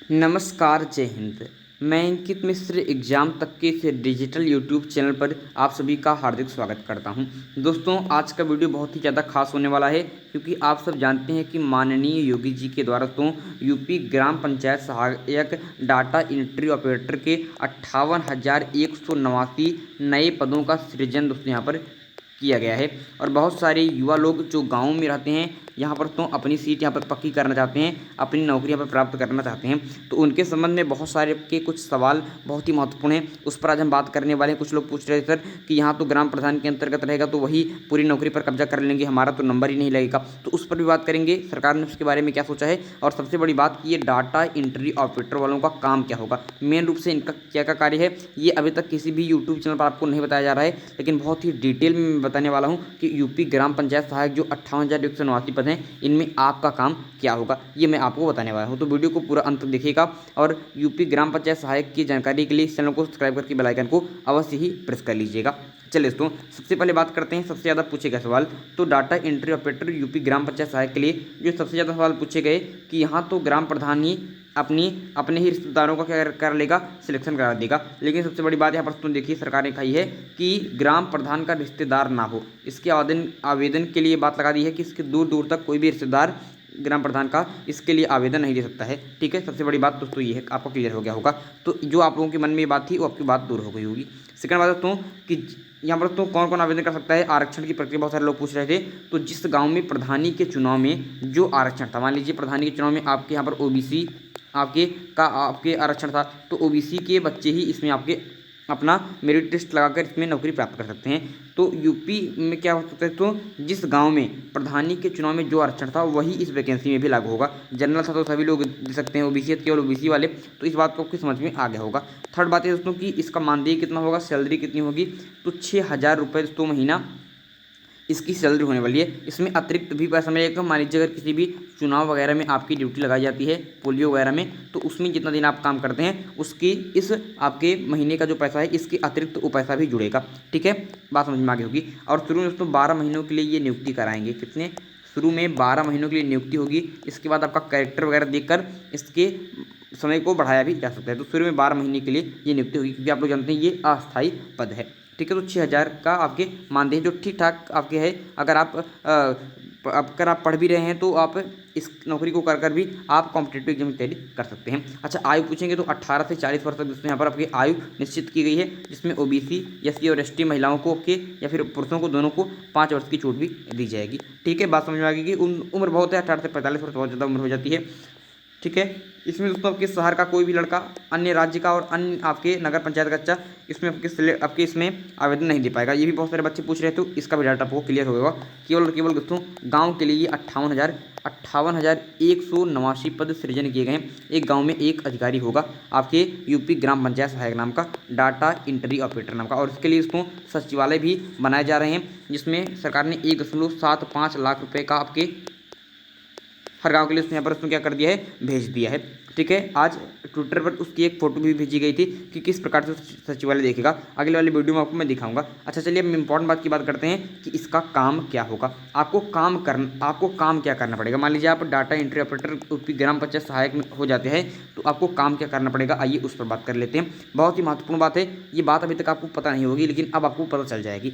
नमस्कार, जय हिंद। मैं अंकित मिश्र एग्ज़ाम तक के इस डिजिटल यूट्यूब चैनल पर आप सभी का हार्दिक स्वागत करता हूं। दोस्तों, आज का वीडियो बहुत ही ज़्यादा खास होने वाला है क्योंकि आप सब जानते हैं कि माननीय योगी जी के द्वारा यूपी ग्राम पंचायत सहायक डाटा एंट्री ऑपरेटर के 58,189 नए पदों का सृजन दोस्तों यहाँ पर किया गया है। और बहुत सारे युवा लोग जो गाँव में रहते हैं यहाँ पर अपनी सीट यहाँ पर पक्की करना चाहते हैं, अपनी नौकरी यहाँ पर प्राप्त करना चाहते हैं, तो उनके संबंध में बहुत सारे के कुछ सवाल बहुत ही महत्वपूर्ण हैं। उस पर आज हम बात करने वाले हैं। कुछ लोग पूछ रहे थे सर कि यहाँ तो ग्राम प्रधान के अंतर्गत रहेगा तो वही पूरी नौकरी पर कब्जा कर लेंगे, हमारा तो नंबर ही नहीं लगेगा। तो उस पर भी बात करेंगे, सरकार ने उसके बारे में क्या सोचा है। और सबसे बड़ी बात कि ये डाटा एंट्री ऑपरेटर वालों का काम क्या होगा, मेन रूप से इनका क्या क्या कार्य है, ये अभी तक किसी भी यूट्यूब चैनल पर आपको नहीं बताया जा रहा है, लेकिन बहुत ही डिटेल में मैं बताने वाला हूँ कि यूपी ग्राम पंचायत सहायक जो 58,189 पद हैं, इनमें आपका काम क्या होगा, ये मैं आपको बताने वाला हूं। तो वीडियो को पूरा अंत तक देखिएगा और यूपी ग्राम पंचायत सहायक की जानकारी के लिए इस चैनल को सब्सक्राइब करके बेल आइकन को अवश्य ही प्रेस कर लीजिएगा। चलिए दोस्तों, सबसे पहले बात करते हैं सबसे ज़्यादा पूछे गए सवाल। तो डाटा एंट्री ऑपरेटर यूपी ग्राम पंचायत सहायक के लिए जो सबसे ज़्यादा सवाल पूछे गए कि यहाँ तो ग्राम प्रधान ही अपने ही रिश्तेदारों का क्या कर लेगा, सिलेक्शन करा देगा। लेकिन सबसे बड़ी बात यहाँ पर तुम देखिए, सरकार ने कही है कि ग्राम प्रधान का रिश्तेदार ना हो। इसके आवेदन के लिए बात लगा दी है कि इसके दूर दूर तक कोई भी रिश्तेदार ग्राम प्रधान का इसके लिए आवेदन नहीं दे सकता है। ठीक है, सबसे बड़ी बात दोस्तों ये है, आपको क्लियर हो गया होगा। तो जो आप लोगों के मन में ये बात थी वो आपकी बात दूर हो गई होगी। सेकंड बात दोस्तों कि यहाँ पर कौन कौन आवेदन कर सकता है, आरक्षण की प्रक्रिया बहुत सारे लोग पूछ रहे थे। तो जिस गांव में प्रधानी के चुनाव में जो आरक्षण था, मान लीजिए प्रधानी के चुनाव में आपके यहाँ पर ओबीसी आपके आरक्षण था, तो ओबीसी के बच्चे ही इसमें आपके अपना मेरिट टेस्ट लगाकर इसमें नौकरी प्राप्त कर सकते हैं। तो यूपी में क्या हो सकता है, तो जिस गांव में प्रधानी के चुनाव में जो आरक्षण था वही इस वैकेंसी में भी लागू होगा। जनरल था तो सभी लोग दे सकते हैं, ओबीसी केवल ओबीसी वाले। तो इस बात को आपकी समझ में आ गया होगा। थर्ड बात है दोस्तों कि इसका मानदेय कितना होगा, सैलरी कितनी होगी, तो 6,000 रुपये दोस्तों महीना इसकी सैलरी होने वाली है। इसमें अतिरिक्त भी पैसा मिलेगा। मान लीजिए अगर किसी भी चुनाव वगैरह में आपकी ड्यूटी लगाई जाती है, पोलियो वगैरह में, तो उसमें जितना दिन आप काम करते हैं उसकी इस आपके महीने का जो पैसा है इसके अतिरिक्त वो पैसा भी जुड़ेगा। ठीक है, बात समझ में आगे होगी। और शुरू में दोस्तों 12 महीनों के लिए ये नियुक्ति कराएंगे। कितने, शुरू में 12 महीनों के लिए नियुक्ति होगी। इसके बाद आपका कैरेक्टर वगैरह देखकर इसके समय को बढ़ाया भी जा सकता है। तो शुरू में 12 महीने के लिए ये नियुक्ति होगी क्योंकि आप लोग जानते हैं ये अस्थायी पद है। ठीक है, तो 6,000 का आपके मानदेय जो ठीक ठाक आपके है। अगर आप पढ़ भी रहे हैं तो आप इस नौकरी को कर भी आप कॉम्पिटेटिव एग्जाम की तैयारी कर सकते हैं। अच्छा, आयु पूछेंगे तो 18 से 40 वर्ष तक दोस्तों यहाँ पर आपकी आयु निश्चित की गई है, जिसमें ओबीसी, एससी और एसटी महिलाओं को या फिर पुरुषों को दोनों को 5 वर्ष की छूट भी दी जाएगी। ठीक है, बात समझ में आ गई कि उम्र बहुत है, 18 से 45 वर्ष बहुत ज़्यादा उम्र हो जाती है। ठीक है, इसमें दोस्तों आपके शहर का कोई भी लड़का, अन्य राज्य का और अन्य आपके नगर पंचायत का बच्चा इसमें आपके इसमें आवेदन नहीं दे पाएगा। ये भी बहुत सारे बच्चे पूछ रहे हैं, तो इसका भी डाटा आपको क्लियर होगा। केवल और केवल दोस्तों गांव के लिए 58,189 पद सृजन किए गए हैं। एक गांव में एक अधिकारी होगा आपके यूपी ग्राम पंचायत सहायक नाम का, डाटा एंट्री ऑपरेटर नाम का। और इसके लिए इसको सचिवालय भी बनाए जा रहे हैं, जिसमें सरकार ने 1.75 लाख रुपये का आपके हर गांव के लिए उसने यहाँ पर उसने क्या कर दिया है, भेज दिया है। ठीक है, आज ट्विटर पर उसकी एक फोटो भी भेजी गई थी कि किस प्रकार से सचिवालय देखेगा। अगले वाली वीडियो में आपको मैं दिखाऊंगा। अच्छा, चलिए हम इंपॉर्टेंट बात की बात करते हैं कि इसका काम क्या होगा। आपको काम क्या करना पड़ेगा। मान लीजिए आप डाटा एंट्री ऑपरेटर ग्राम पंचायत सहायक हो जाते हैं, तो आपको काम क्या करना पड़ेगा, आइए उस पर बात कर लेते हैं। बहुत ही महत्वपूर्ण बात है, ये बात अभी तक आपको पता नहीं होगी लेकिन अब आपको पता चल जाएगी।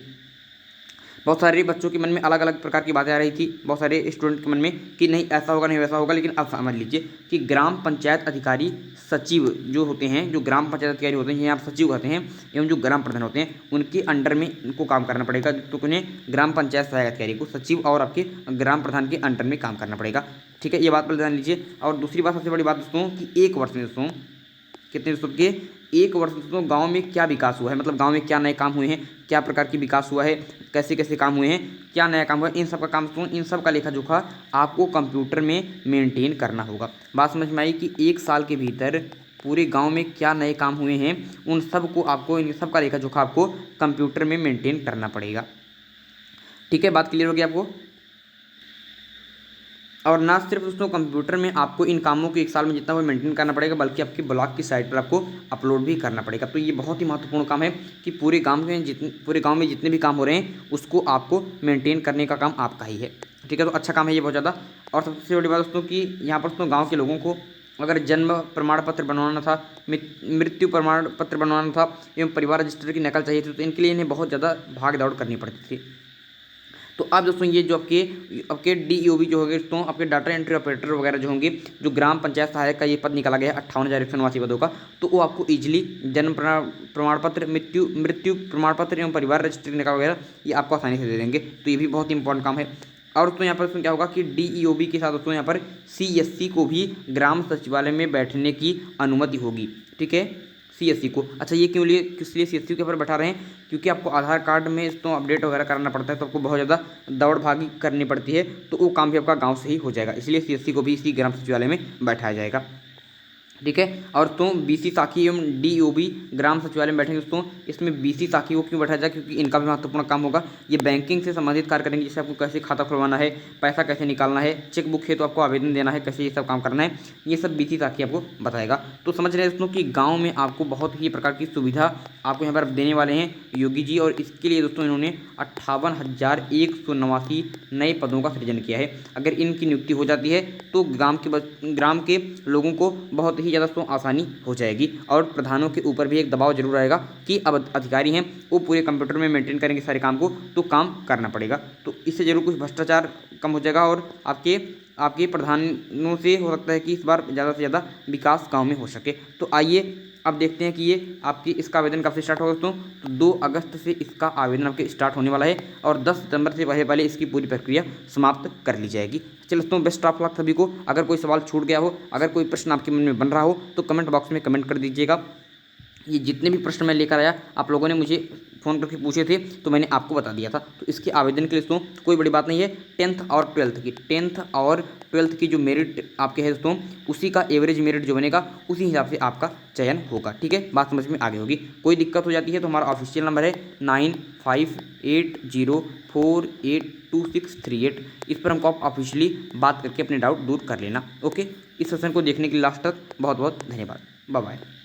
बहुत सारे बच्चों के मन में अलग अलग प्रकार की बातें आ रही थी, बहुत सारे स्टूडेंट के मन में कि नहीं ऐसा होगा, नहीं वैसा होगा। लेकिन अब समझ लीजिए कि ग्राम पंचायत अधिकारी सचिव जो होते हैं, जो ग्राम पंचायत अधिकारी होते हैं, यहाँ आप सचिव कहते हैं, एवं जो ग्राम प्रधान होते हैं उनके अंडर में इनको काम करना पड़ेगा। तो उन्हें ग्राम पंचायत सहायक अधिकारी को सचिव और आपके ग्राम प्रधान के अंडर में काम करना पड़ेगा। ठीक है, ये बात पर ध्यान लीजिए। और दूसरी बात, सबसे बड़ी बात दोस्तों कि 1 वर्ष में दोस्तों कितने दोस्तों के 1 वर्ष दोस्तों गांव में क्या विकास हुआ है, मतलब गांव में क्या नए काम हुए हैं, क्या प्रकार की विकास हुआ है, कैसे कैसे काम हुए हैं, क्या नया काम हुआ है, इन सब का काम दोस्तों, इन सब का लेखा जोखा आपको कंप्यूटर में मेंटेन करना होगा। बात समझ में आई कि 1 साल के भीतर पूरे गांव में क्या नए काम हुए हैं, उन सब को आपको, इन सब का लेखा जोखा आपको कंप्यूटर में मेंटेन करना पड़ेगा। ठीक है, बात क्लियर हो गई आपको। और ना सिर्फ दोस्तों कंप्यूटर में आपको इन कामों को 1 साल में जितना वो मेंटेन करना पड़ेगा, बल्कि आपके ब्लॉक की साइट पर आपको अपलोड भी करना पड़ेगा। तो ये बहुत ही महत्वपूर्ण काम है कि पूरे गांव में जितने भी काम हो रहे हैं उसको आपको मेंटेन करने का काम आपका ही है। ठीक है, तो अच्छा काम है ये बहुत ज़्यादा। और सबसे बड़ी बात दोस्तों कि यहाँ पर दोस्तों गाँव के लोगों को अगर जन्म प्रमाण पत्र बनवाना था, मृत्यु प्रमाण पत्र बनवाना था एवं परिवार रजिस्टर की नकल चाहिए थी, तो इनके लिए इन्हें बहुत ज़्यादा भाग दौड़ करनी पड़ती थी। तो अब दोस्तों ये जो आपके DEOB जो होंगे दोस्तों, आपके डाटा एंट्री ऑपरेटर वगैरह जो होंगे, जो ग्राम पंचायत सहायक का ये पद निकाला गया है 58,189 पदों का, तो वो आपको इजीली जन्म प्रमाण पत्र, मृत्यु प्रमाण पत्र एवं परिवार रजिस्ट्री निकाल वगैरह ये आपको आसानी से दे देंगे। तो ये भी बहुत ही इंपॉर्टेंट काम है। और दोस्तों यहाँ पर क्या होगा कि DEOB के साथ दोस्तों यहाँ पर CSC को भी ग्राम सचिवालय में बैठने की अनुमति होगी। ठीक है, CSC को। अच्छा, ये किस लिए CSC के ऊपर बैठा रहे हैं? क्योंकि आपको आधार कार्ड में तो अपडेट वगैरह कराना पड़ता है, तो आपको बहुत ज़्यादा दौड़ भागी करनी पड़ती है, तो वो काम भी आपका गांव से ही हो जाएगा, इसलिए CSC को भी इसी ग्राम सचिवालय में बैठाया जाएगा। ठीक है, और तो BC साखी एवं DEOB ग्राम सचिवालय में बैठेंगे दोस्तों। इसमें BC साखी को क्यों बैठाया जाए? क्योंकि इनका भी महत्वपूर्ण काम होगा। ये बैंकिंग से संबंधित कार्य करेंगे, जैसे आपको कैसे खाता खुलवाना है, पैसा कैसे निकालना है, चेक बुक है तो आपको आवेदन देना है, कैसे ये सब काम करना है, ये सब BC साखी आपको बताएगा। तो समझ रहे हैं दोस्तों कि गाँव में आपको बहुत ही प्रकार की सुविधा आपको यहाँ पर देने वाले हैं योगी जी, और इसके लिए दोस्तों इन्होंने 58,189 नए पदों का सृजन किया है। अगर इनकी नियुक्ति हो जाती है तो ग्राम के लोगों को बहुत ही ज़्यादा दोस्तों आसानी हो जाएगी, और प्रधानों के ऊपर भी एक दबाव जरूर आएगा कि अब अधिकारी हैं वो पूरे कंप्यूटर में मेंटेन करेंगे सारे काम को, तो काम करना पड़ेगा। तो इससे जरूर कुछ भ्रष्टाचार कम हो जाएगा, और आपके प्रधानों से हो सकता है कि इस बार ज़्यादा से ज़्यादा विकास गाँव में हो सके। तो आइए अब देखते हैं कि ये आपकी इसका आवेदन कब से स्टार्ट होगा दोस्तों। तो 2 अगस्त से इसका आवेदन आपके स्टार्ट होने वाला है, और 10 सितंबर से पहले इसकी पूरी प्रक्रिया समाप्त कर ली जाएगी। चलो दोस्तों, बेस्ट ऑफ लक सभी को। अगर कोई सवाल छूट गया हो, अगर कोई प्रश्न आपके मन में बन रहा हो, तो कमेंट बॉक्स में कमेंट कर दीजिएगा। ये जितने भी प्रश्न मैं लेकर आया, आप लोगों ने मुझे फ़ोन करके पूछे थे, तो मैंने आपको बता दिया था। तो इसके आवेदन के लिए दोस्तों कोई बड़ी बात नहीं है। 10th और 12th की जो मेरिट आपके है दोस्तों, उसी का एवरेज मेरिट जो बनेगा, उसी हिसाब से आपका चयन होगा। ठीक है, बात समझ में आ गई होगी। कोई दिक्कत हो जाती है तो हमारा ऑफिशियल नंबर है 9580482638। इस पर हमको आप ऑफिशियली बात करके अपने डाउट दूर कर लेना। ओके, इस सेशन को देखने के लिए लास्ट तक बहुत बहुत धन्यवाद। Bye bye.